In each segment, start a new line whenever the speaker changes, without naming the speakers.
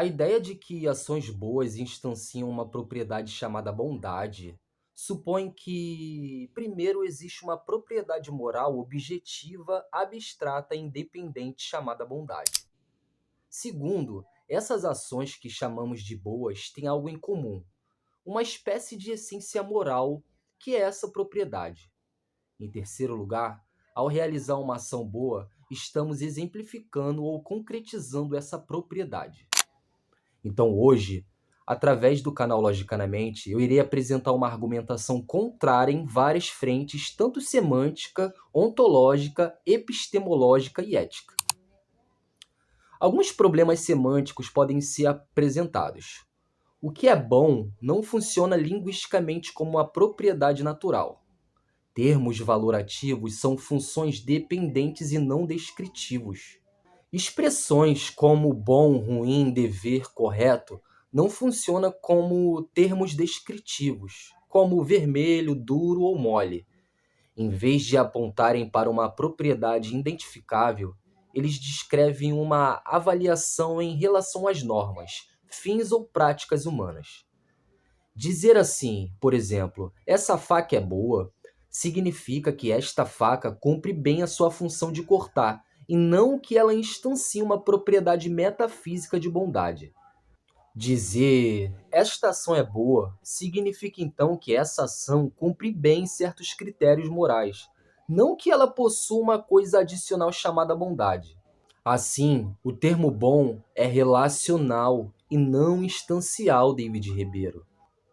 A ideia de que ações boas instanciam uma propriedade chamada bondade supõe que, primeiro, existe uma propriedade moral objetiva, abstrata e independente chamada bondade. Segundo, essas ações que chamamos de boas têm algo em comum, uma espécie de essência moral que é essa propriedade. Em terceiro lugar, ao realizar uma ação boa, estamos exemplificando ou concretizando essa propriedade. Então, hoje, através do canal Logicamente, eu irei apresentar uma argumentação contrária em várias frentes, tanto semântica, ontológica, epistemológica e ética. Alguns problemas semânticos podem ser apresentados. O que é bom não funciona linguisticamente como uma propriedade natural. Termos valorativos são funções dependentes e não descritivos. Expressões como bom, ruim, dever, correto não funcionam como termos descritivos, como vermelho, duro ou mole. Em vez de apontarem para uma propriedade identificável, eles descrevem uma avaliação em relação às normas, fins ou práticas humanas. Dizer assim, por exemplo, essa faca é boa, significa que esta faca cumpre bem a sua função de cortar, e não que ela instancie uma propriedade metafísica de bondade. Dizer esta ação é boa significa então que essa ação cumpre bem certos critérios morais, não que ela possua uma coisa adicional chamada bondade. Assim, o termo bom é relacional e não instancial, David Ribeiro.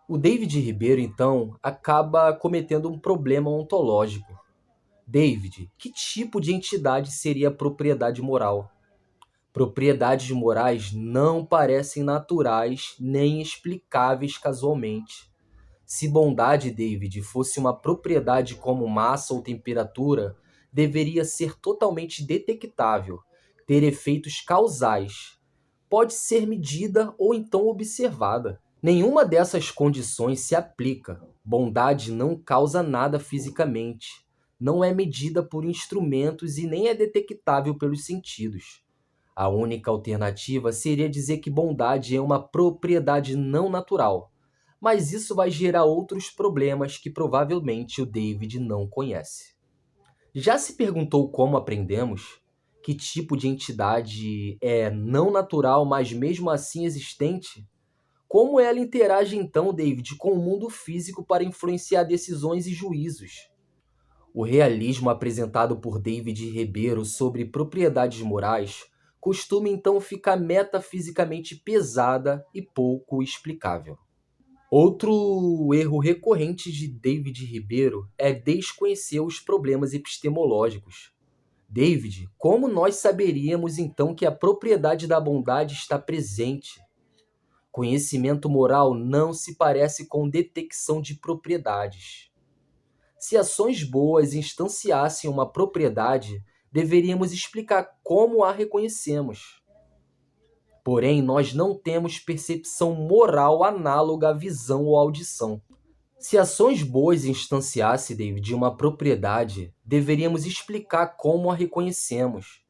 O David Ribeiro, então, acaba cometendo um problema ontológico. David, que tipo de entidade seria a propriedade moral? Propriedades morais não parecem naturais nem explicáveis casualmente. Se bondade, David, fosse uma propriedade como massa ou temperatura, deveria ser totalmente detectável, ter efeitos causais. Pode ser medida ou então observada. Nenhuma dessas condições se aplica. Bondade não causa nada fisicamente, não é medida por instrumentos e nem é detectável pelos sentidos. A única alternativa seria dizer que bondade é uma propriedade não natural, mas isso vai gerar outros problemas que provavelmente o David não conhece. Já se perguntou como aprendemos? Que tipo de entidade é não natural, mas mesmo assim existente? Como ela interage então, David, com o mundo físico para influenciar decisões e juízos? O realismo apresentado por David Ribeiro sobre propriedades morais costuma então ficar metafisicamente pesada e pouco explicável. Outro erro recorrente de David Ribeiro é desconhecer os problemas epistemológicos. David, como nós saberíamos então que a propriedade da bondade está presente? Conhecimento moral não se parece com detecção de propriedades. Se ações boas instanciassem uma propriedade, deveríamos explicar como a reconhecemos. Porém, nós não temos percepção moral análoga à visão ou audição. Se ações boas instanciassem, David, uma propriedade, deveríamos explicar como a reconhecemos.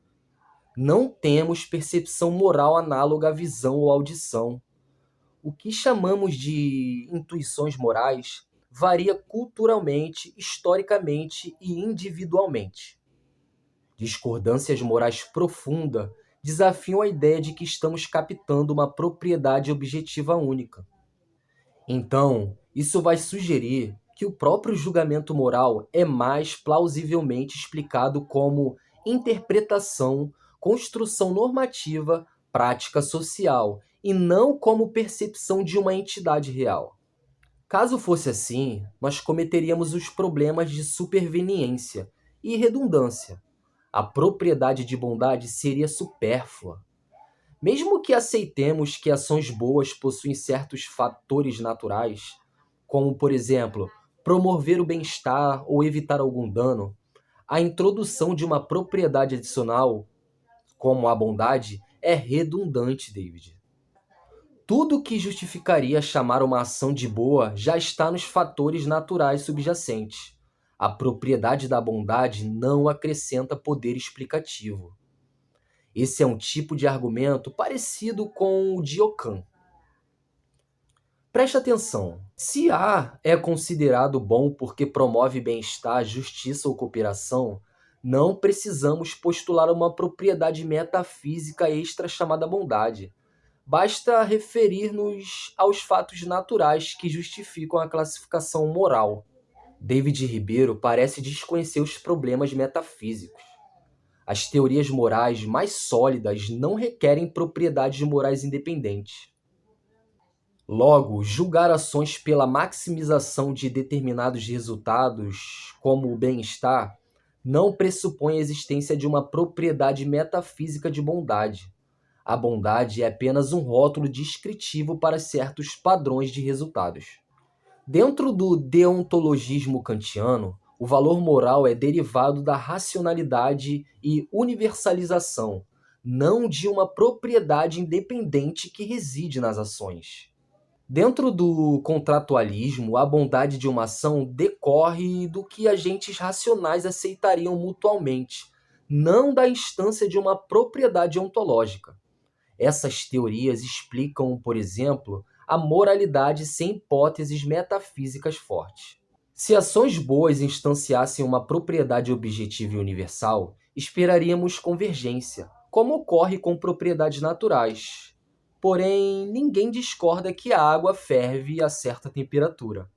Não temos percepção moral análoga à visão ou audição. O que chamamos de intuições morais varia culturalmente, historicamente e individualmente. Discordâncias morais profundas desafiam a ideia de que estamos captando uma propriedade objetiva única. Então, isso vai sugerir que o próprio julgamento moral é mais plausivelmente explicado como interpretação, construção normativa, prática social, e não como percepção de uma entidade real. Caso fosse assim, nós cometeríamos os problemas de superveniência e redundância. A propriedade de bondade seria supérflua. Mesmo que aceitemos que ações boas possuem certos fatores naturais, como, por exemplo, promover o bem-estar ou evitar algum dano, a introdução de uma propriedade adicional, como a bondade, é redundante, David. Tudo que justificaria chamar uma ação de boa já está nos fatores naturais subjacentes. A propriedade da bondade não acrescenta poder explicativo. Esse é um tipo de argumento parecido com o de Ockham. Preste atenção. Se A é considerado bom porque promove bem-estar, justiça ou cooperação, não precisamos postular uma propriedade metafísica extra chamada bondade. Basta referir-nos aos fatos naturais que justificam a classificação moral. David Ribeiro parece desconhecer os problemas metafísicos. As teorias morais mais sólidas não requerem propriedades morais independentes. Logo, julgar ações pela maximização de determinados resultados, como o bem-estar, não pressupõe a existência de uma propriedade metafísica de bondade. A bondade é apenas um rótulo descritivo para certos padrões de resultados. Dentro do deontologismo kantiano, o valor moral é derivado da racionalidade e universalização, não de uma propriedade independente que reside nas ações. Dentro do contratualismo, a bondade de uma ação decorre do que agentes racionais aceitariam mutualmente, não da instância de uma propriedade ontológica. Essas teorias explicam, por exemplo, a moralidade sem hipóteses metafísicas fortes. Se ações boas instanciassem uma propriedade objetiva e universal, esperaríamos convergência, como ocorre com propriedades naturais. Porém, ninguém discorda que a água ferve a certa temperatura.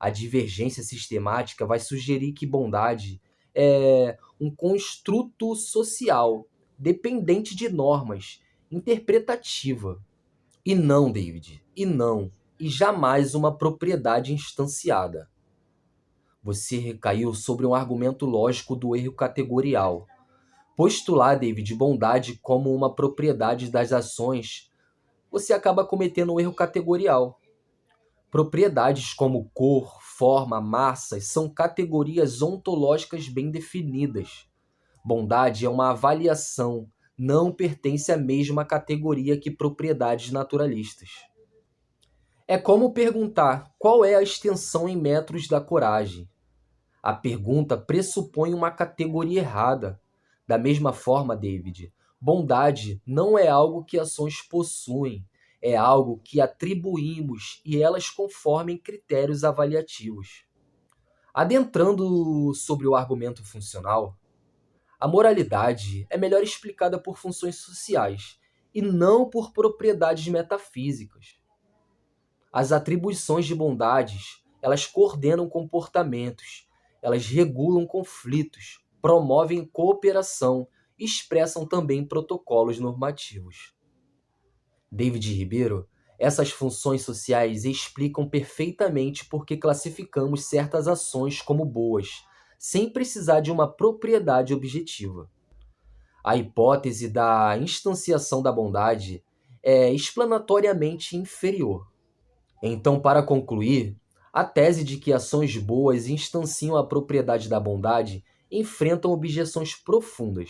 A divergência sistemática vai sugerir que bondade é um construto social, dependente de normas, interpretativa. E não, David, e jamais uma propriedade instanciada. Você recaiu sobre um argumento lógico do erro categorial. Postular, David, bondade como uma propriedade das ações, você acaba cometendo um erro categorial. Propriedades como cor, forma, massa são categorias ontológicas bem definidas. Bondade é uma avaliação, não pertence à mesma categoria que propriedades naturalistas. É como perguntar qual é a extensão em metros da coragem. A pergunta pressupõe uma categoria errada. Da mesma forma, David, bondade não é algo que ações possuem, é algo que atribuímos e elas conformem critérios avaliativos. Adentrando sobre o argumento funcional, a moralidade é melhor explicada por funções sociais e não por propriedades metafísicas. As atribuições de bondades, elas coordenam comportamentos, elas regulam conflitos, promovem cooperação e expressam também protocolos normativos. David Ribeiro, essas funções sociais explicam perfeitamente por que classificamos certas ações como boas, sem precisar de uma propriedade objetiva. A hipótese da instanciação da bondade é explanatoriamente inferior. Então, para concluir, a tese de que ações boas instanciam a propriedade da bondade enfrentam objeções profundas.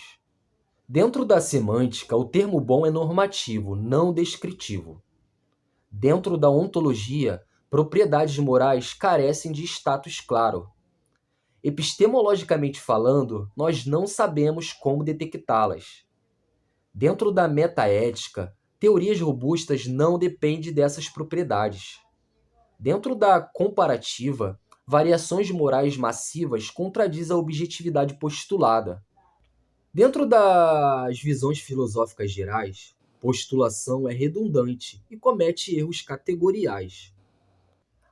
Dentro da semântica, o termo bom é normativo, não descritivo. Dentro da ontologia, propriedades morais carecem de status claro. Epistemologicamente falando, nós não sabemos como detectá-las. Dentro da metaética, teorias robustas não dependem dessas propriedades. Dentro da comparativa, variações morais massivas contradizem a objetividade postulada. Dentro das visões filosóficas gerais, postulação é redundante e comete erros categoriais.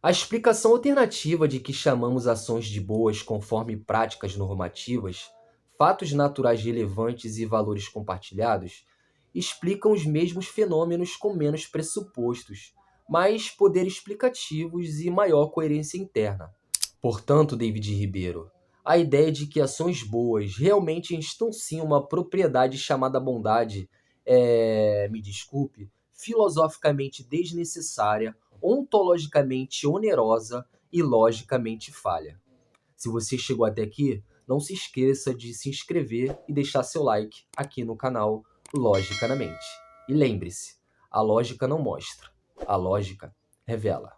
A explicação alternativa de que chamamos ações de boas conforme práticas normativas, fatos naturais relevantes e valores compartilhados, explicam os mesmos fenômenos com menos pressupostos, mais poder explicativos e maior coerência interna. Portanto, David Ribeiro, a ideia de que ações boas realmente instanciam uma propriedade chamada bondade me desculpe, filosoficamente desnecessária, ontologicamente onerosa e logicamente falha. Se você chegou até aqui, não se esqueça de se inscrever e deixar seu like aqui no canal Logicamente. E lembre-se, A lógica não mostra, a lógica revela.